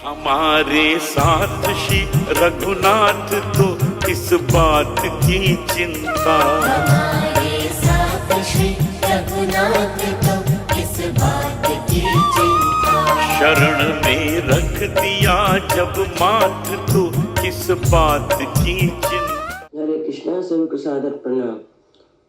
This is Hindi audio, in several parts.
हमारे साथ श्री रघुनाथ तो किस बात की चिंता, हमारे साथ श्री रघुनाथ तो किस बात की चिंता। शरण में रख दिया जब माथ तो किस बात की चिंता। हरे कृष्णा सभी को सादर प्रणाम।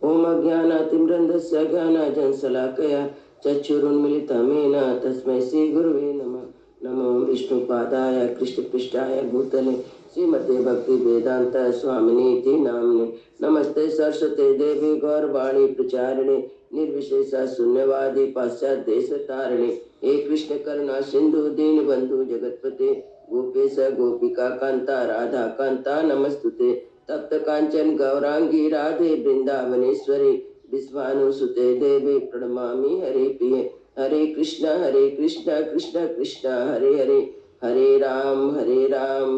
ओम अज्ञानातिमृन्दस्य ज्ञानाञ्जनशलाकया चक्षुरुन्मीलितं येन तस्मै श्रीगुरवे नमः। नमो विष्णुपादाय कृष्णपृष्ठाय भूतले श्रीमते भक्ति वेदांत स्वामिनीति नाम्ने। नमस्ते सरस्वते देवी गौरवाणी प्रचारिणे निर्विशेष शून्यवादी पाश्चात्य देश तारिणे। हे कृष्ण करुणा सिंधु दीन बंधु जगतपते गोपेश गोपिका कांता राधा कांता नमस्तुते। तप्त कांचन गौरांगी राधे वृंदावनेश्वरी विश्वानुसुते देवी प्रणमामि हरे प्रिये। हरे कृष्ण कृष्ण कृष्ण हरे हरे, हरे राम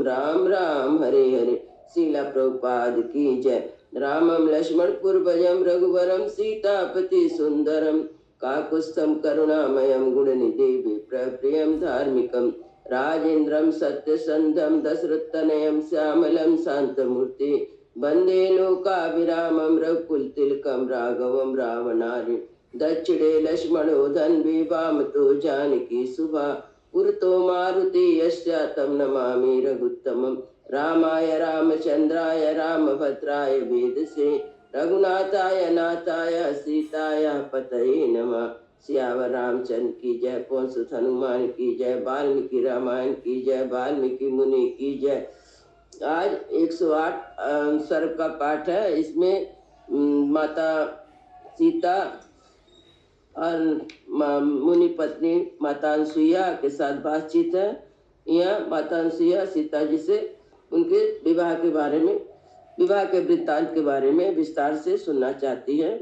राम राम हरे हरे। शीला प्रभुपाद की जय। रामं लक्ष्मण पूर्वजं रघुवरं सीतापति सुंदरम काकुत्स्थं करुणामयं गुणनिधि विप्रप्रियं धार्मिकं राजेन्द्रं सत्यसंधं दशरथतनयं श्यामलं शान्तमूर्ति वन्दे लोकाभिरामं रघुकुलतिलकं राघवं रावणारि। दक्षिणे लक्ष्मणो धन्वी वामतो जानकी सुभा पुरतो मारुति यस्य तं नमामि रघुत्तमं। रामाय रामचंद्राय रामभद्राय वेदसे रघुनाथाय नाथाय सीताय पतये नमः। सियावर रामचंद्र की जय, पवन सुत हनुमान की जय, वाल्मीकि रामायण की जय, वाल्मीकि मुनि की जय। आज 108 सर्ग का पाठ है। इसमें माता सीता और मुनि पत्नी माता अनसुईया के साथ बातचीत है। यहाँ माता अनसुईया सीता जी से उनके विवाह के बारे में, विवाह के वृत्तांत के बारे में विस्तार से सुनना चाहती है।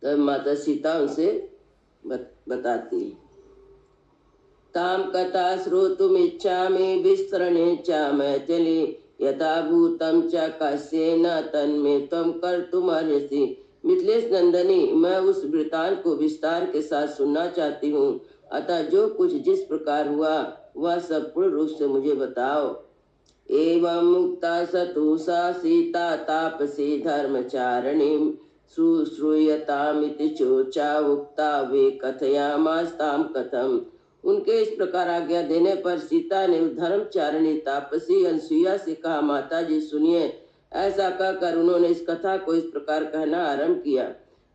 तब माता सीता उनसे बताती है। ताम कथा श्रोतुम इच्छामि विस्तरणे च मैथिली यथा भूतं च कस्येन तन्मे त्वं कर्तुमर्हसि। मिथिलेश नंदनी, मैं उस वृत्तांत को विस्तार के साथ सुनना चाहती हूँ, अतः जो कुछ जिस प्रकार हुआ वह सब पूर्ण रूप से मुझे बताओ। एवं मुक्ता सतु सा सीता तापसी धर्मचारिणीं शुश्रूयतामिति चोचा उक्ता वे कथयामास्तां कथम। उनके इस प्रकार आज्ञा देने पर सीता ने उस धर्मचारिणी तापसी अनसुईया से कहा, माता जी सुनिए। ऐसा कहकर उन्होंने इस कथा को इस प्रकार कहना आरंभ किया।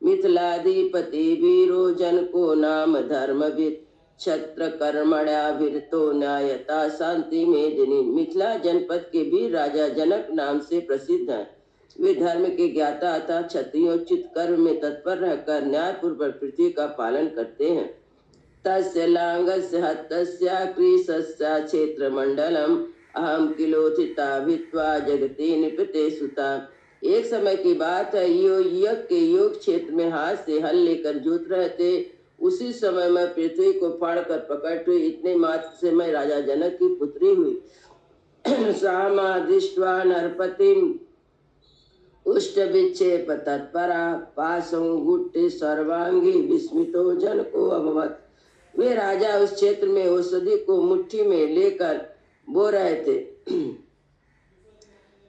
मिथिलाधिपति वीरो जन को नाम धर्मविद क्षत्र कर्मण्याभिरतो न्यायता शांति मेदिनी। मिथिला जनपद के वीर राजा जनक नाम से प्रसिद्ध हैं। वे धर्म के ज्ञाता अतः क्षत्रियोचित कर्म में तत्पर रहकर न्यायपूर्वक पृथ्वी का पालन करते हैं। तस्य लांगस्य हस्तस्य क्रीसस्य क्षेत्र मंडलम अहम किलोथिता भित्वा जगति निपते सुता। एक समय की बात है, यज्ञ के योग क्षेत्र में हाथ से हल लेकर जोत रहे थे। उसी समय मैं पृथ्वी को फाड़कर पकड़ हुई। इतने मात्र से मैं राजा जनक की पुत्री हुई। सामा दृष्ट्वा नरपतिम उष्ट विक्षेप तत्परा पासं गुट्टे सर्वांगी विस्मितो जनको अभवत्। वे राजा उस क्षेत्र में औषधि को मुट्ठी में लेकर बो रहे थे।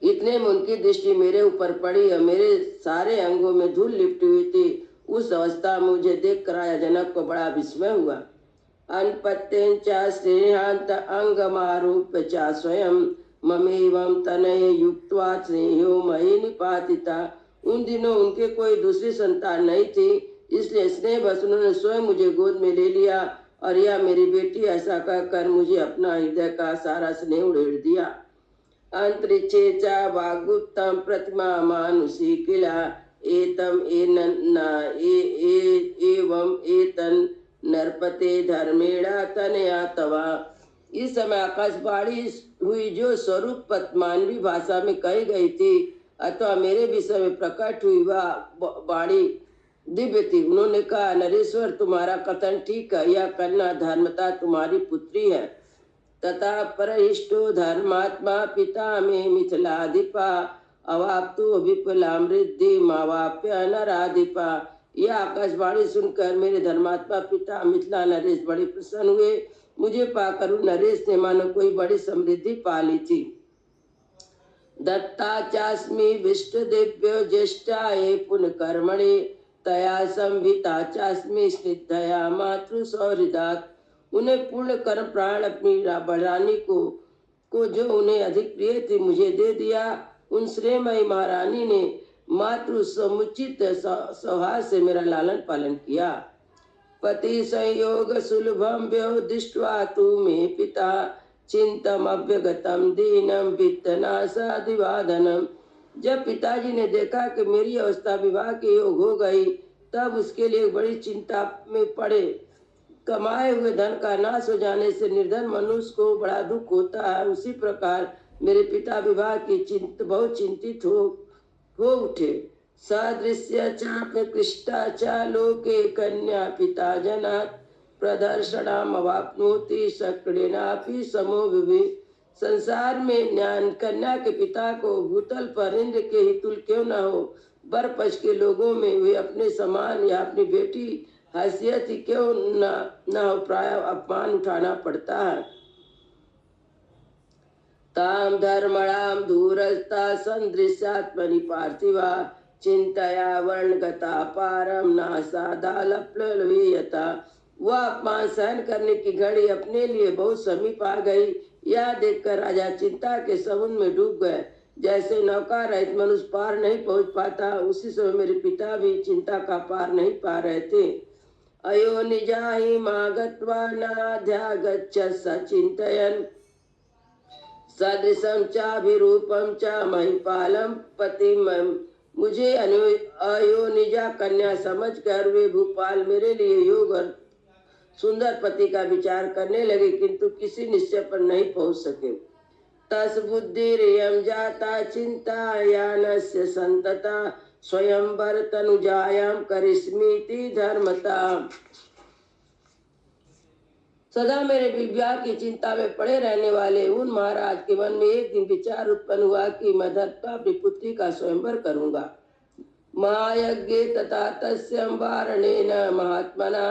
इतने में उनकी दृष्टि मेरे ऊपर पड़ी और मेरे सारे अंगों में धूल लिपटी हुई थी। उस अवस्था में मुझे देख कर राजा जनक को बड़ा विस्मय हुआ। अनपत्यं च स्नेहांत अंगमारूप्य च स्वयं ममेवं तनये युक्त्वा स्नेहो मयि निपातिता। उन दिनों उनके कोई दूसरी संतान नहीं थी, इसलिए स्नेह बस उन्होंने स्वयं मुझे गोद में ले लिया और यह मेरी बेटी ऐसा कहकर मुझे अपना हृदय का सारा स्नेह उड़ेड़ दिया। अंतरिक्षे च वागुत्तम प्रतिमा मानुषी किला एतम एवं एतन नरपते धर्मेणा तनया तवा। इस समय आकाशवाणी हुई जो स्वरूप पद्मानवी भाषा में कही गई थी अथवा मेरे विषय में प्रकट हुई वह वाणी दिव्य थी। उन्होंने कहा, नरेश्वर तुम्हारा कथन ठीक है, यह कन्या धर्मता तुम्हारी पुत्री है। तथा परहिष्टो धर्मात्मा पिता में मिथिलाधिपा अवाप्तो विपुलामृद्धि मावाप्य नराधिपा। यह आकाशवाणी सुनकर मेरे धर्मात्मा पिता मिथिला नरेश बड़े प्रसन्न हुए मुझे पाकर उन नरेश ने मानो कोई बड़ी समृद्धि पा ली थी। दत्ता चास्मि विष्णु दिव्यो ज्येष्ठाये पुण्य कर्मणि तया संविता चास्मि स्निग्धया मातृ सौहृदात्। उन्हें पूर्ण कर्म प्राण अपनी बढ़ानी को जो उन्हें अधिक प्रिय थी मुझे दे दिया। उन श्रेयमयी महारानी ने मातृ समुचित सौहार्द से मेरा लालन पालन किया। पति संयोग सुलभम व्यो दृष्ट्वा तु मे पिता चिंतम अव्यगतम दीनम वित्तनाशादिवादनम। जब पिताजी ने देखा कि मेरी अवस्था विवाह के योग हो गई तब उसके लिए बड़ी चिंता में पड़े। कमाए हुए धन का नाश हो जाने से निर्धन मनुष्य को बड़ा दुख होता है, उसी प्रकार मेरे पिता विवाह की बहुत चिंतित हो उठे। सदृश्य चापकृष्टा च लोके कन्या पिता जनात् प्रदर्शनाम अवाप्नोति सक्रेणापि समो विवेक। संसार में ज्ञान कन्या के पिता को भूतल पर इंद्र के ही तुल क्यों न हो, बरपक्ष के लोगों में वे अपने समान या अपनी बेटी हैसियत ही क्यों न हो, प्राय अपमान उठाना पड़ता है। ताम धर्मणाम दूरस्था संदृश्यात्मनि पार्थिवा चिंतया वर्णगता पारम नासादालप्लवीयता। वह अपमान सहन करने की घड़ी अपने लिए बहुत समीप आ गई। यह देखकर राजा चिंता के समुद्र में डूब गए। जैसे नौका रहित मनुष्य पार नहीं पहुंच पाता, उसी समय मेरे पिता भी चिंता का पार नहीं पा रहे थे। अयो निजाहि मागत्वा नाध्यागच्छ सचिंतयन् सदृशं चाभिरूपं च महिपालम पतिम। मुझे अयोनिजा कन्या समझकर वे भूपाल मेरे लिए योग और सुंदर पति का विचार करने लगे, किंतु किसी निश्चय पर नहीं पहुंच सके। तस् बुद्धिरियं जाता चिंतायानस्य संतता स्वयंवर तनुजायां करिष्मीति धर्मता। सदा मेरे विवाह की चिंता में पड़े रहने वाले उन महाराज के मन में एक दिन विचार उत्पन्न हुआ कि मैं धर्मता अपनी पुत्री का स्वयंवर करूंगा। महायज्ञे तथा तस्यं वारणेन महात्मना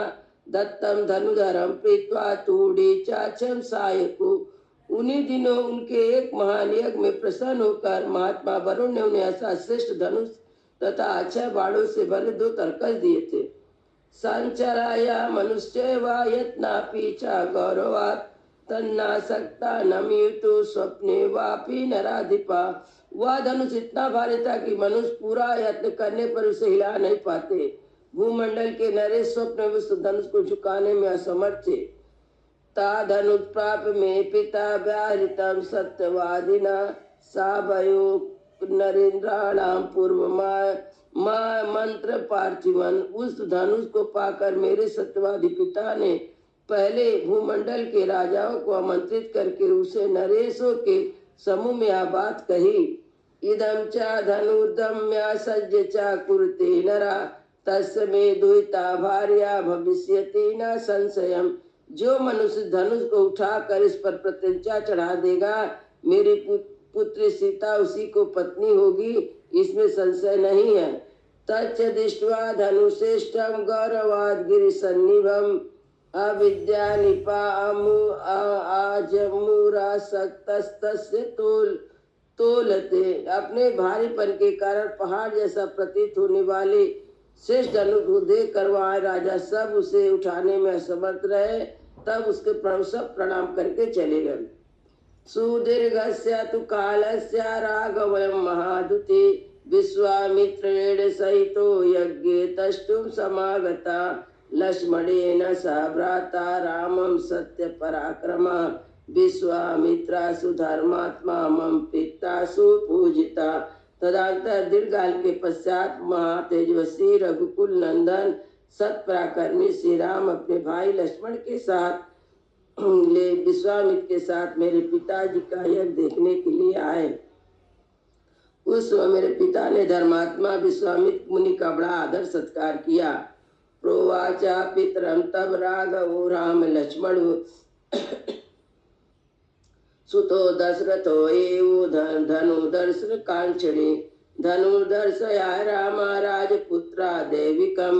दत्तम धनुधरम प्रीत्वा तूड़ी चाचम सायकु। उन्हीं दिनों उनके एक महान यज्ञ में प्रसन्न होकर महात्मा वरुण ने उन्हें ऐसा श्रेष्ठ धनुष तथा अक्षय बाणों से भरे 2 तरकस दिए थे। संचराया मनुष्य वा यत्नापि च गौरवात् तन्नासक्ता नमयुतु स्वप्ने वापि नराधिपा। वह धनुष इतना भारी था कि मनुष्य पूरा यत्न करने पर उसे हिला नहीं पाते। भूमंडल के नरेश स्वप्न में उस धनुष को झुकाने में असमर्थ थे। ता धनुष प्राप में पिता व्याहृतम सत्यवादिना साभयो नरेंद्राणाम पूर्व मंत्र पार्थिवन। उस धनुष को पाकर मेरे सत्यवादी पिता ने पहले भूमंडल के राजाओं को आमंत्रित करके उसे नरेशों के समूह में यह बात कही। इदं च धनुर्दम्य सज्ज च कुरुते नरा तस्मे दुहिता भार्या भविष्यति न संशयम। जो मनुष्य धनुष को उठाकर इस पर प्रतिज्ञा चढ़ा देगा, मेरी पुत्री सीता उसी को पत्नी होगी, इसमें संशय नहीं है। तच्च दृष्ट्वा धनुश्रेष्ठम गौरवाद गिरिसन्निभम अविद्या निपा आजमुरासक्तस्तस्य तोलते। अपने भारीपन के कारण पहाड़ जैसा प्रतीत होने वाले श्रेष्ठ धनुष को देख कर वहाँ राजा सब उसे उठाने में असमर्थ रहे। तब उसके सब प्रणाम करके चले गए। सुदीर्घस्य तु कालस्य राघवयं महादुति विश्वामित्रेण सहितो यज्ञे तष्टुं समागता लक्ष्मणेन सह भ्राता रामं सत्य पराक्रमा विश्वामित्रासु धर्मात्मा मम पितासु पूजिता। तदंतर दीर्घकाल के पश्चात महातेजस्वी रघुकुल नंदन सत्पराक्रमी श्री राम अपने भाई लक्ष्मण के साथ विश्वामित्र के साथ मेरे पिताजी का यज्ञ देखने के लिए आए। उस समय मेरे पिता ने धर्मात्मा विश्वामित्र मुनि का बड़ा आदर सत्कार किया। प्रोवाचा पितरम तब राघवो राम लक्ष्मण सुतो दशरथो एव धनुर्दर्शन कांक्षणे धनुर्दर्शया रामा राजपुत्रा दैविकम।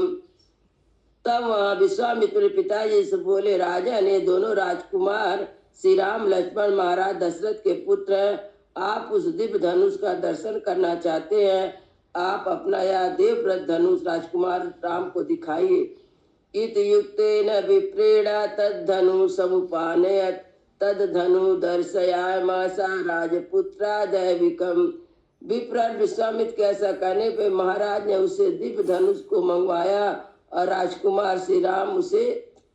तब वहाँ विश्वामित्र पिताजी से बोले, राजा ने दोनों राजकुमार श्री राम लक्ष्मण महाराज दशरथ के पुत्र, आप उस दिव्य धनुष का दर्शन करना चाहते हैं, आप अपना यह देवव्रत धनुष राजकुमार राम को दिखाइए। इत युक्तेन विप्रेणा तद्धनु समुपानयत तद्धनु दर्शयामासा राजपुत्रा दैविकम। विप्र विश्वामित्र के ऐसा कहने पे महाराज ने उसे दिव्य धनुष को मंगवाया और राजकुमार श्री राम उसे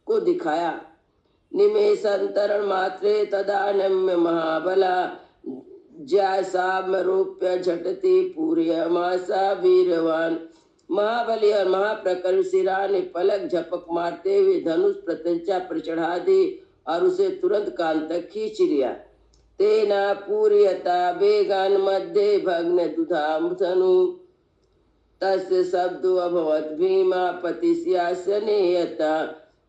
को दिखाया। निमेषांतरण मात्रे तदानम्य महाबला जयसामरूप्य झटति पूर्यमासा वीरवान। महाबली और महाप्रकर श्री राम ने पलक झपक मारते हुए धनुष प्रत्यंचा पर चढ़ा दी और उसे तुरंत कान तक खींच लिया। तेना पूर्यता वेगान मध्ये भग्न दुधाम धनु तस्य शब्दो अभवत भीमा पतिस्यास्य नेयता।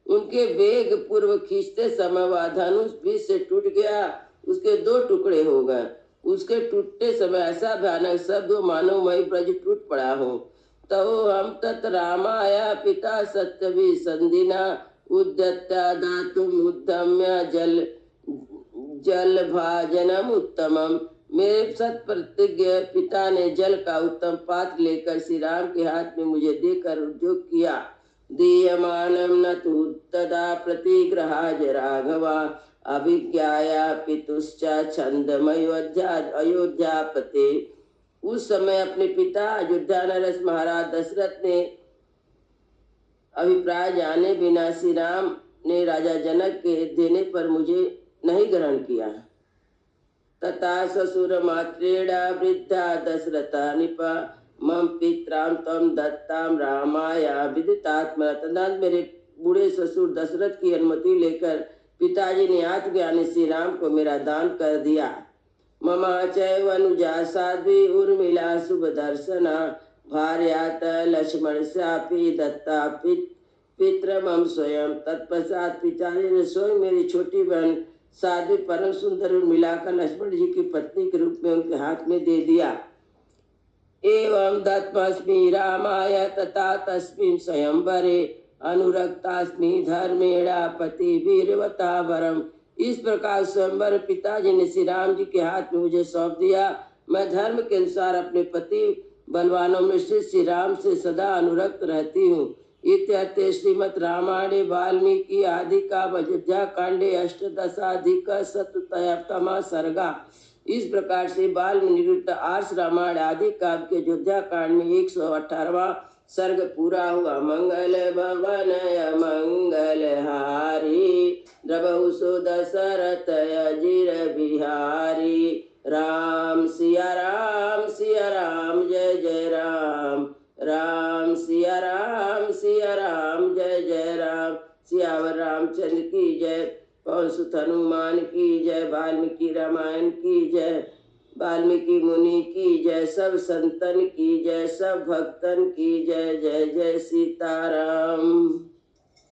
उनके वेग पूर्व खींचते समय वह धनुष बीच से टूट गया, उसके 2 टुकड़े हो गए। उसके टूटते समय ऐसा भयानक शब्द मानो मई ब्रज टूट पड़ा हो। तो हम तत् रामाया पिता सत्यवी संधिना उद्यत्या दातुम उद्यम्य जल भाजनम उत्तमम। मेरे सत प्रतिज्ञ पिता ने जल का उत्तम पात्र लेकर श्री राम के हाथ में मुझे देकर उद्योग किया। दीयमानम न तु तदा प्रतिग्रहाज राघवा अभिज्ञाया पितुश्चा छंदमय अयोध्यापते। उस समय अपने पिता अयोध्या नरेश महाराज दशरथ ने अभिप्राय जाने बिना श्री राम ने राजा जनक के देने पर मुझे नहीं ग्रहण किया। तथा ससुर मात्रेणा वृद्धा दशरथा निपा मम पित्राम तम दत्ताम रामाया विदितात्मा। तदंत मेरे बूढ़े ससुर दशरथ की अनुमति लेकर पिताजी ने आत्मज्ञानी श्री राम को मेरा दान कर दिया। ममा चैव अनुजा साध्वी उर्मिला शुभ दर्शना भार्यात लक्ष्मण सापी दत्ता पितृमम स्वयं। तत्पश्चात पिताजी ने स्वयं मेरी छोटी बहन साध्वी परम सुंदर उर्मिला का लक्ष्मण जी की पत्नी के रूप में उनके हाथ में दे दिया। एवं दत्तमस्मि रामाय तथा तस्मिन् स्वयंवरे अनुरक्तास्मि धर्मेणा पति वीरवता वरम। इस प्रकार स्वयंवर पिताजी ने श्री राम जी के हाथ में मुझे सौंप दिया। मैं धर्म के अनुसार अपने पति बलवानों में श्री राम से सदा अनुरक्त रहती हूँ। इत्यर्थे श्रीमद् रामायणे वाल्मीकि आदि का अयोध्या कांडे अष्टदशाधिक शततमा सर्गा। इस प्रकार से वाल्मीकि आर्ष रामायण आदि काव्य के अयोध्या कांड में 118वां सर्ग पूरा हुआ। मंगल भवन मंगल हारी द्रवहुसो दशरथ अजिर बिहारी। राम सिया राम जय जय राम। राम सिया राम जय जय राम। सियावर रामचंद्र की जय। पवन सुत हनुमान की जय। वाल्मीकि रामायण की जय। वाल्मीकि मुनि की जय। सब संतन की जय। सब भक्तन की जय। जय जय सीताराम।